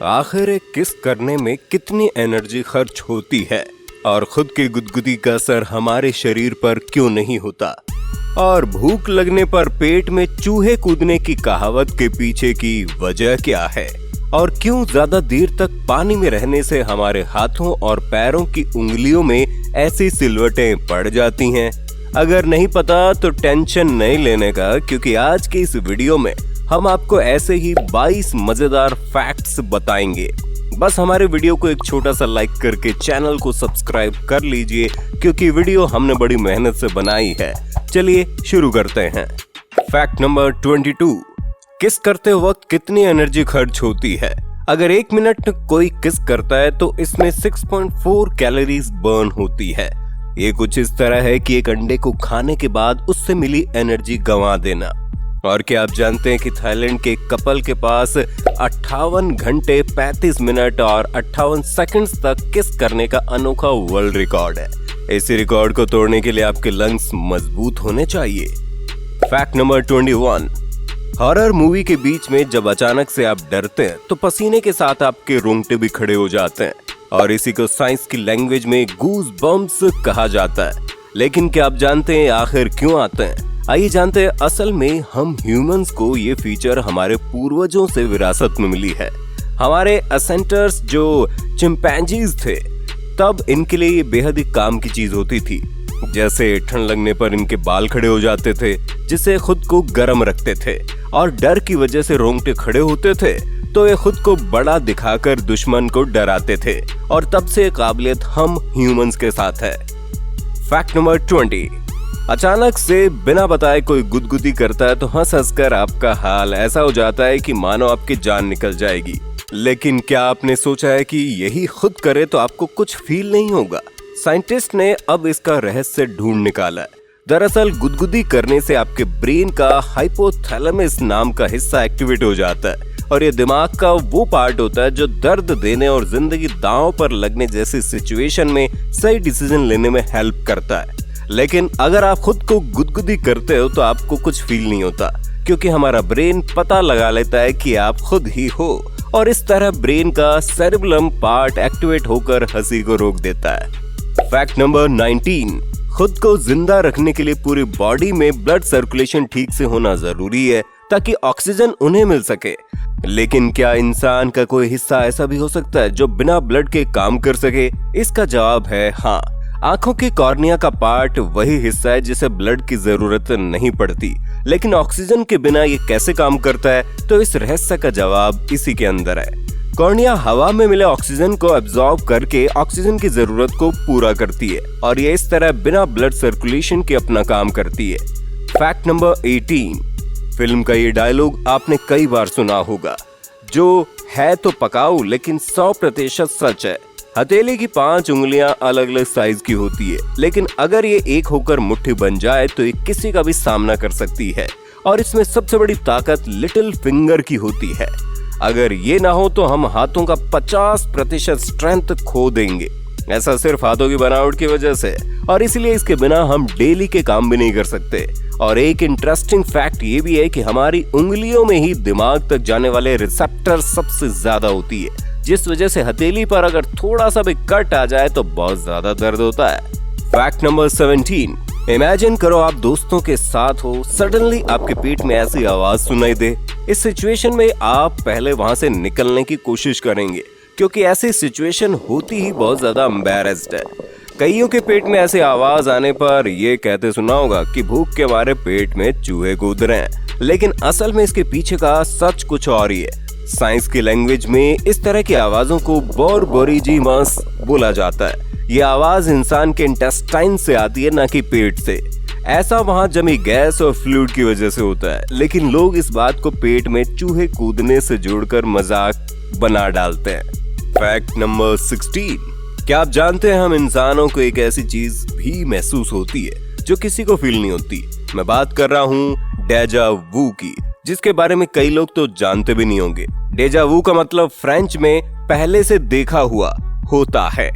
आखिर एक किस करने में कितनी एनर्जी खर्च होती है और खुद की गुदगुदी का असर हमारे शरीर पर क्यों नहीं होता, और भूख लगने पर पेट में चूहे कूदने की कहावत के पीछे की वजह क्या है, और क्यों ज्यादा देर तक पानी में रहने से हमारे हाथों और पैरों की उंगलियों में ऐसी सिलवटें पड़ जाती हैं। अगर नहीं पता तो टेंशन नहीं लेने का, क्योंकि आज के इस वीडियो में हम आपको ऐसे ही 22 मजेदार फैक्ट्स बताएंगे। बस हमारे वीडियो को एक छोटा सा लाइक करके चैनल को सब्सक्राइब कर लीजिए, क्योंकि वीडियो हमने बड़ी मेहनत से बनाई है। चलिए शुरू करते हैं। फैक्ट नंबर 22, किस करते वक्त कितनी एनर्जी खर्च होती है। अगर 1 मिनट कोई किस करता है तो इसमें 6.4 कैलोरीज बर्न होती है। ये कुछ इस तरह है कि एक अंडे को खाने के बाद उससे मिली एनर्जी गंवा देना। और क्या आप जानते हैं कि थाईलैंड के कपल के पास 58 घंटे 35 मिनट और 58 सेकंड्स तक किस करने का अनोखा वर्ल्ड रिकॉर्ड है। इसी रिकॉर्ड को तोड़ने के लिए आपके लंग्स मजबूत होने चाहिए। फैक्ट नंबर 21, हॉरर मूवी के बीच में जब अचानक से आप डरते हैं तो पसीने के साथ आपके रोंगटे भी खड़े हो जाते हैं, और इसी को साइंस की लैंग्वेज में गूज बम्प्स कहा जाता है। लेकिन क्या आप जानते हैं आखिर क्यों आते हैं? आइए जानते हैं। असल में हम ह्यूमंस को ये फीचर हमारे पूर्वजों से विरासत में मिली है। हमारे एसेंटर्स जो चिंपैंजीज थे, तब इनके लिए ये बेहद ही काम की चीज होती थी। जैसे ठंड लगने पर इनके बाल खड़े हो जाते थे, जिससे खुद को गर्म रखते थे, और डर की वजह से रोंगटे खड़े होते थे तो ये खुद को बड़ा दिखाकर दुश्मन को डराते थे, और तब से काबिलियत हम ह्यूमंस के साथ है। फैक्ट नंबर 20, अचानक से बिना बताए कोई गुदगुदी करता है तो हंस हंसकर आपका हाल ऐसा हो जाता है कि मानो आपकी जान निकल जाएगी। लेकिन क्या आपने सोचा है कि यही खुद करे तो आपको कुछ फील नहीं होगा? साइंटिस्ट ने अब इसका रहस्य ढूंढ निकाला है। दरअसल गुदगुदी करने से आपके ब्रेन का हाइपोथैलेमस नाम का हिस्सा एक्टिवेट हो जाता है, और ये दिमाग का वो पार्ट होता है जो दर्द देने और जिंदगी दांव पर लगने जैसी सिचुएशन में सही डिसीजन लेने में हेल्प करता है। लेकिन अगर आप खुद को गुदगुदी करते हो तो आपको कुछ फील नहीं होता, क्योंकि हमारा ब्रेन पता लगा लेता है कि आप खुद ही हो, और इस तरह ब्रेन का सेरेब्रम पार्ट एक्टिवेट होकर हंसी को रोक देता है। फैक्ट नंबर 19, खुद को जिंदा रखने के लिए पूरी बॉडी में ब्लड सर्कुलेशन ठीक से होना जरूरी है, ताकि ऑक्सीजन उन्हें मिल सके। लेकिन क्या इंसान का कोई हिस्सा ऐसा भी हो सकता है जो बिना ब्लड के काम कर सके? इसका जवाब है हाँ। आंखों की कॉर्निया का पार्ट वही हिस्सा है जिसे ब्लड की जरूरत नहीं पड़ती, लेकिन ऑक्सीजन के बिना ये कैसे काम करता है? तो इस रहस्य का जवाब इसी के अंदर है। कॉर्निया हवा में मिले ऑक्सीजन को एब्जॉर्ब करके ऑक्सीजन की जरूरत को पूरा करती है, और ये इस तरह बिना ब्लड सर्कुलेशन के अपना काम करती है। फैक्ट नंबर 18, फिल्म का ये डायलॉग आपने कई बार सुना होगा, जो है तो पकाऊ लेकिन 100% सच है। हथेली की 5 उंगलियां अलग अलग साइज की होती है, लेकिन अगर ये एक होकर मुट्ठी बन जाए तो ये किसी का भी सामना कर सकती है, और इसमें सबसे बड़ी ताकत लिटिल फिंगर की होती है। अगर ये ना हो तो हम हाथों का 50% स्ट्रेंथ खो देंगे। ऐसा सिर्फ हाथों की बनावट की वजह से, और इसलिए इसके बिना हम डेली के काम भी नहीं कर सकते। और एक इंटरेस्टिंग फैक्ट ये भी है कि हमारी उंगलियों में ही दिमाग तक जाने वाले रिसेप्टर सबसे ज्यादा होती है, जिस वजह से हथेली पर अगर थोड़ा सा भी कट आ जाए तो बहुत ज्यादा दर्द होता है। फैक्ट नंबर 17, इमेजिन करो आप दोस्तों के साथ हो, सडनली आपके पेट में ऐसी आवाज सुनाई दे। इस सिचुएशन में आप पहले वहां से निकलने की कोशिश करेंगे, क्योंकि ऐसी सिचुएशन होती ही बहुत ज्यादा एम्बैरेस्ड है। कईयों के पेट में ऐसी आवाज आने पर ये कहते सुना होगा कि भूख के मारे पेट में चूहे कूद रहे हैं, लेकिन असल में इसके पीछे का सच कुछ और ही है। साइंस की लैंग्वेज में इस तरह की आवाजों को बोरबोरिजिमस बोला जाता है। ये आवाज इंसान के इंटेस्टाइन से आती है, ना कि पेट से। ऐसा वहां जमी गैस और फ्लूइड की वजह से होता है, लेकिन लोग इस बात को पेट में चूहे कूदने से जोड़कर मजाक बना डालते हैं। फैक्ट नंबर 16, क्या आप जानते हैं हम इंसानों को एक ऐसी चीज भी महसूस होती है जो किसी को फील नहीं होती। मैं बात कर रहा हूँ डेजा वू की, जिसके बारे में कई लोग तो जानते भी नहीं होंगे। डेजा वू का मतलब फ्रेंच में पहले से देखा हुआ होता है।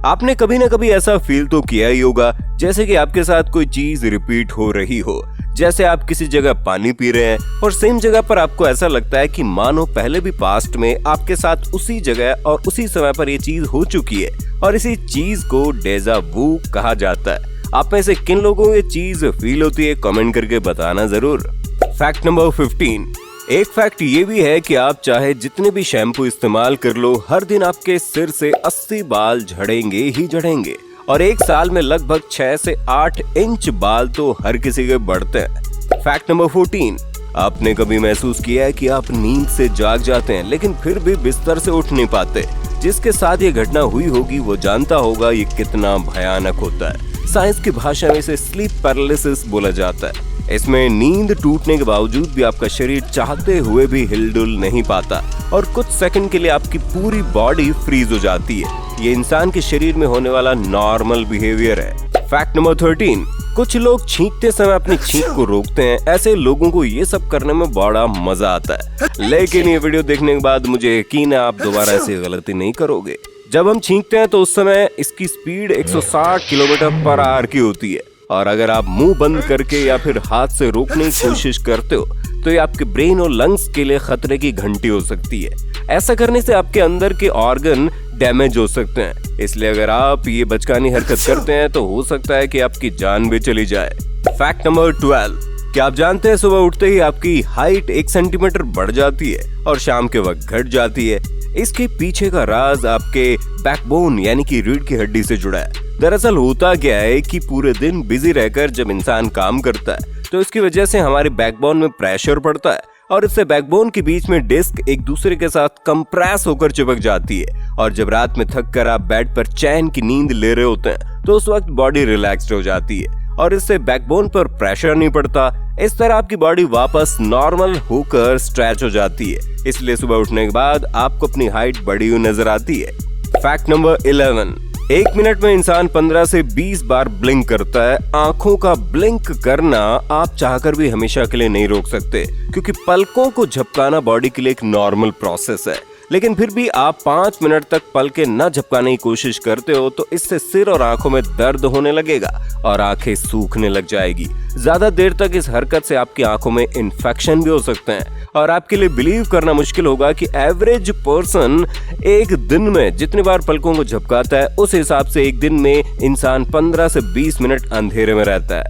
आपने कभी ना कभी ऐसा फील तो किया ही होगा, जैसे कि आपके साथ कोई चीज रिपीट हो रही हो, जैसे आप किसी जगह पानी पी रहे हैं और सेम जगह पर आपको ऐसा लगता है कि मानो पहले भी पास्ट में आपके साथ उसी जगह और उसी समय पर ये चीज हो चुकी है, और इसी चीज को डेजा वू कहा जाता है। आप में से किन लोगों को ये चीज फील होती है, कमेंट करके बताना जरूर। Fact number 15। एक फैक्ट ये भी है कि आप चाहे जितने भी शैम्पू इस्तेमाल कर लो, हर दिन आपके सिर से 80 बाल झड़ेंगे ही झड़ेंगे, और एक साल में लगभग 6 से 8 इंच बाल तो हर किसी के बढ़ते हैं। Fact number 14। आपने कभी महसूस किया है कि आप नींद से जाग जाते हैं लेकिन फिर भी बिस्तर से उठ नहीं पाते? जिसके साथ ये घटना हुई होगी वो जानता होगा ये कितना भयानक होता है। साइंस की भाषा में इसे स्लीप पैरालिसिस बोला जाता है। इसमें नींद टूटने के बावजूद भी आपका शरीर चाहते हुए भी हिलडुल नहीं पाता और कुछ सेकंड के लिए आपकी पूरी बॉडी फ्रीज हो जाती है। ये इंसान के शरीर में होने वाला नॉर्मल बिहेवियर है। Fact number 13। कुछ लोग छींकते समय अपनी छींक को रोकते हैं। ऐसे लोगों को ये सब करने में बड़ा मजा आता है, लेकिन ये वीडियो देखने के बाद मुझे यकीन है आप दोबारा ऐसी गलती नहीं करोगे। जब हम छींकते हैं तो उस समय इसकी स्पीड 160 किलोमीटर/आवर की होती है, और अगर आप मुंह बंद करके या फिर हाथ से रोकने की कोशिश करते हो तो ये आपके ब्रेन और लंग्स के लिए खतरे की घंटी हो सकती है। ऐसा करने से आपके अंदर के ऑर्गन डैमेज हो सकते हैं, इसलिए अगर आप ये बचकानी हरकत करते हैं तो हो सकता है कि आपकी जान भी चली जाए। Fact number 12। क्या आप जानते हैं सुबह उठते ही आपकी हाइट 1 सेंटीमीटर बढ़ जाती है और शाम के वक्त घट जाती है? इसके पीछे का राज आपके बैकबोन यानी कि रीढ़ की हड्डी से जुड़ा है। दरअसल होता क्या है कि पूरे दिन बिजी रहकर जब इंसान काम करता है तो इसकी वजह से हमारे बैकबोन में प्रेशर पड़ता है, और इससे बैकबोन के बीच में डिस्क एक दूसरे के साथ कंप्रेस होकर चिपक जाती है, और जब रात में थक कर आप बेड पर चैन की नींद ले रहे होते हैं तो उस वक्त बॉडी रिलैक्स्ड हो जाती है और इससे बैकबोन पर प्रेशर नहीं पड़ता। इस तरह आपकी बॉडी वापस नॉर्मल होकर स्ट्रेच हो जाती है, इसलिए सुबह उठने के बाद आपको अपनी हाइट बढ़ी हुई नजर आती है। Fact number 11। 1 मिनट में इंसान 15 से 20 बार ब्लिंक करता है। आंखों का ब्लिंक करना आप चाहकर भी हमेशा के लिए नहीं रोक सकते, क्योंकि पलकों को झपकाना बॉडी के लिए एक नॉर्मल प्रोसेस है, लेकिन फिर भी आप 5 मिनट तक पलकें न झपकाने की कोशिश करते हो तो इससे सिर और आंखों में दर्द होने लगेगा और आंखें सूखने लग जाएगी। ज्यादा देर तक इस हरकत से आपकी आंखों में इन्फेक्शन भी हो सकते हैं, और आपके लिए बिलीव करना मुश्किल होगा कि एवरेज पर्सन एक दिन में जितनी बार पलकों को झपकाता है उस हिसाब से एक दिन में इंसान 15 से 20 मिनट अंधेरे में रहता है।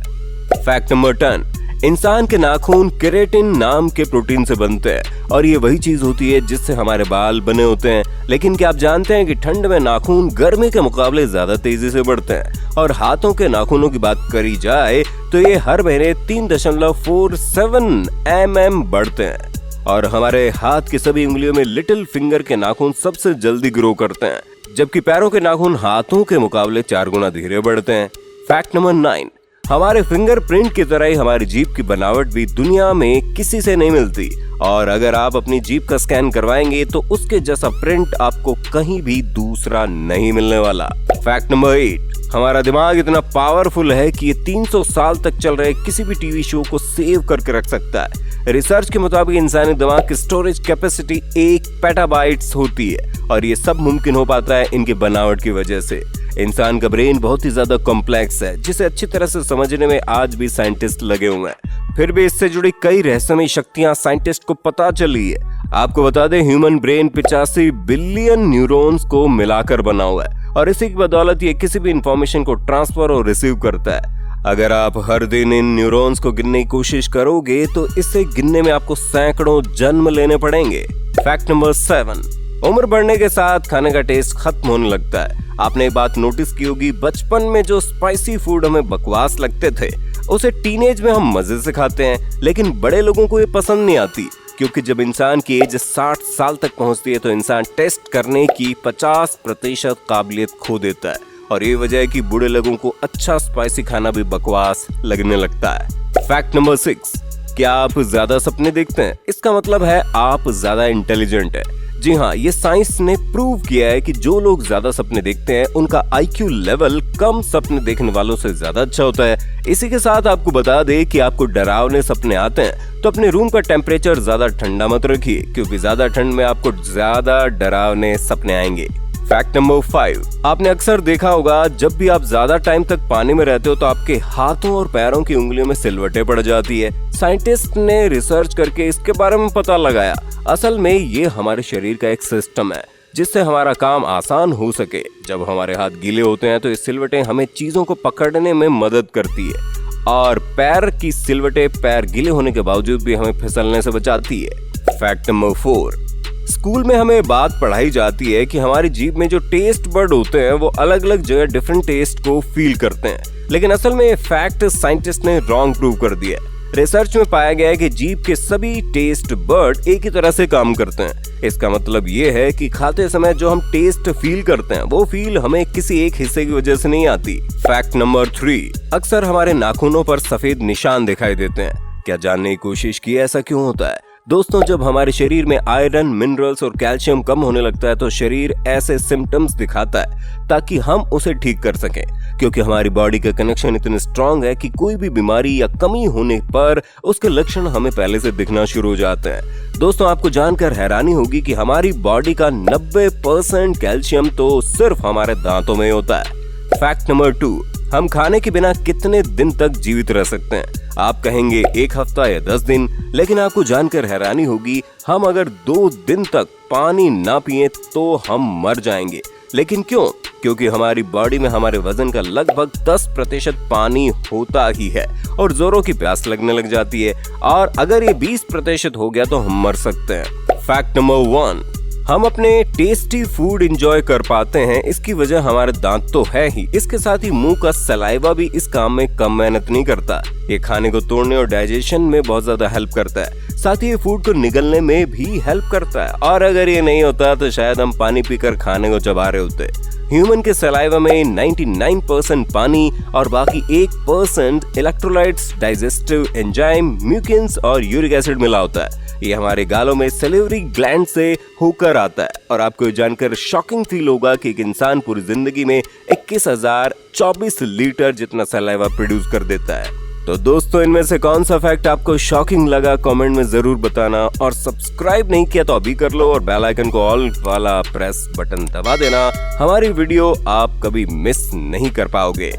Fact number 10। इंसान के नाखून केराटिन नाम के प्रोटीन से बनते हैं, और ये वही चीज होती है जिससे हमारे बाल बने होते हैं। लेकिन क्या आप जानते हैं कि ठंड में नाखून गर्मी के मुकाबले ज्यादा तेजी से बढ़ते हैं, और हाथों के नाखूनों की बात करी जाए तो ये हर महीने 3.47 mm बढ़ते हैं, और हमारे हाथ की सभी उंगलियों में लिटिल फिंगर के नाखून सबसे जल्दी ग्रो करते हैं, जबकि पैरों के नाखून हाथों के मुकाबले 4 गुना धीरे बढ़ते हैं। Fact number 9। हमारे फिंगरप्रिंट की तरह ही हमारी जीभ की बनावट भी दुनिया में किसी से नहीं मिलती, और अगर आप अपनी जीभ का स्कैन करवाएंगे तो उसके जैसा प्रिंट आपको कहीं भी दूसरा नहीं मिलने वाला। Fact number 8। हमारा दिमाग इतना पावरफुल है कि ये 300 साल तक चल रहे किसी भी टीवी शो को सेव करके रख सकता है। रिसर्च के मुताबिक इंसानी दिमाग की स्टोरेज कैपेसिटी 1 पेटाबाइट्स होती है, और ये सब मुमकिन हो पाता है इनकी बनावट की वजह से। इंसान का ब्रेन बहुत ही ज्यादा कॉम्प्लेक्स है, जिसे अच्छी तरह से समझने में आज भी साइंटिस्ट लगे हुए हैं। फिर भी इससे जुड़ी कई रहस्यमयी शक्तियां साइंटिस्ट को पता चली है। आपको बता दें, ह्यूमन ब्रेन 85 बिलियन न्यूरॉन्स को मिलाकर बना हुआ है, और इसी की बदौलत ये किसी भी इंफॉर्मेशन को ट्रांसफर और रिसीव करता है। अगर आप हर दिन इन न्यूरॉन्स को गिनने की कोशिश करोगे तो इससे गिनने में आपको सैकड़ों जन्म लेने पड़ेंगे। Fact number 7। उम्र बढ़ने के साथ खाने का टेस्ट खत्म होने लगता है। आपने एक बात नोटिस की होगी, बचपन में जो स्पाइसी फूड हमें बकवास लगते थे उसे टीनेज में हम मजे से खाते हैं, लेकिन बड़े लोगों को ये पसंद नहीं आती, क्योंकि जब इंसान की एज 60 साल तक पहुंचती है तो इंसान टेस्ट करने की 50% काबिलियत खो देता है, और ये वजह है कि बूढ़े लोगों को अच्छा स्पाइसी खाना भी बकवास लगने लगता है। Fact number 6। क्या आप ज्यादा सपने देखते हैं? इसका मतलब है आप ज्यादा इंटेलिजेंट है। जी हाँ, ये साइंस ने प्रूव किया है कि जो लोग ज्यादा सपने देखते हैं उनका IQ लेवल कम सपने देखने वालों से ज्यादा अच्छा होता है। इसी के साथ आपको बता दें कि आपको डरावने सपने आते हैं तो अपने रूम का टेम्परेचर ज्यादा ठंडा मत रखिए, क्योंकि ज्यादा ठंड में आपको ज्यादा डरावने सपने आएंगे। फैक्ट नंबर 5, आपने अक्सर देखा होगा जब भी आप ज्यादा टाइम तक पानी में रहते हो तो आपके हाथों और पैरों की उंगलियों में सिलवटें पड़ जाती है। साइंटिस्ट ने रिसर्च करके इसके बारे में पता लगाया। असल में ये हमारे शरीर का एक सिस्टम है जिससे हमारा काम आसान हो सके। जब हमारे हाथ गीले होते हैं तो ये सिलवटें हमें चीजों को पकड़ने में मदद करती है और पैर की सिलवटें पैर गीले होने के बावजूद भी हमें फिसलने से बचाती है। फैक्ट नंबर 4, स्कूल में हमें बात पढ़ाई जाती है कि हमारी जीभ में जो टेस्ट बर्ड होते हैं वो अलग अलग जगह डिफरेंट टेस्ट को फील करते हैं, लेकिन असल में ये फैक्ट साइंटिस्ट ने रॉन्ग प्रूव कर दिया है। रिसर्च में पाया गया है कि जीभ के सभी टेस्ट बर्ड एक ही तरह से काम करते हैं। इसका मतलब ये है कि खाते समय जो हम टेस्ट फील करते हैं वो फील हमें किसी एक हिस्से की वजह से नहीं आती। फैक्ट नंबर 3, अक्सर हमारे नाखूनों पर सफेद निशान दिखाई देते हैं। क्या जानने की कोशिश की ऐसा क्यों होता है? दोस्तों, जब हमारे शरीर में आयरन, मिनरल्स और कैल्शियम कम होने लगता है तो शरीर ऐसे सिम्टम्स दिखाता है ताकि हम उसे ठीक कर सकें, क्योंकि हमारी बॉडी का कनेक्शन इतने स्ट्रांग है कि कोई भी बीमारी या कमी होने पर उसके लक्षण हमें पहले से दिखना शुरू हो जाते हैं। दोस्तों, आपको जानकर हैरानी होगी कि हमारी बॉडी का 90% कैल्शियम तो सिर्फ हमारे दांतों में होता है। फैक्ट नंबर 2, हम खाने के बिना कितने दिन तक जीवित रह सकते हैं? आप कहेंगे 1 हफ्ता या 10 दिन, लेकिन आपको जानकर हैरानी होगी हम अगर 2 दिन तक पानी ना पिए तो हम मर जाएंगे। लेकिन क्यों? क्योंकि हमारी बॉडी में हमारे वजन का लगभग 10% पानी होता ही है और जोरों की प्यास लगने लग जाती है, और अगर ये 20% हो गया तो हम मर सकते हैं। फैक्ट नंबर 1, हम अपने टेस्टी फूड एंजॉय कर पाते हैं, इसकी वजह हमारे दांत तो है ही, इसके साथ ही मुंह का सलाइवा भी इस काम में कम मेहनत नहीं करता। ये खाने को तोड़ने और डाइजेशन में बहुत ज्यादा हेल्प करता है, साथ ही ये फूड को निगलने में भी हेल्प करता है। और अगर ये नहीं होता तो शायद हम पानी पीकर खाने को चबा रहे होते। ह्यूमन के सलाइवा में 99% पानी और बाकी 1% इलेक्ट्रोलाइट्स, डाइजेस्टिव एंजाइम, म्यूकिन्स और यूरिक एसिड मिला होता है। ये हमारे गालों में सैलिवरी ग्लैंड से होकर आता है। और आपको जानकर शॉकिंग फील होगा कि एक इंसान पूरी जिंदगी में 21,024 लीटर जितना सलाइवा प्रोड्यूस कर देता है। तो दोस्तों, इनमें से कौन सा फैक्ट आपको शॉकिंग लगा कमेंट में जरूर बताना, और सब्सक्राइब नहीं किया तो अभी कर लो और बेल आइकन को ऑल वाला प्रेस बटन दबा देना। हमारी वीडियो आप कभी मिस नहीं कर पाओगे।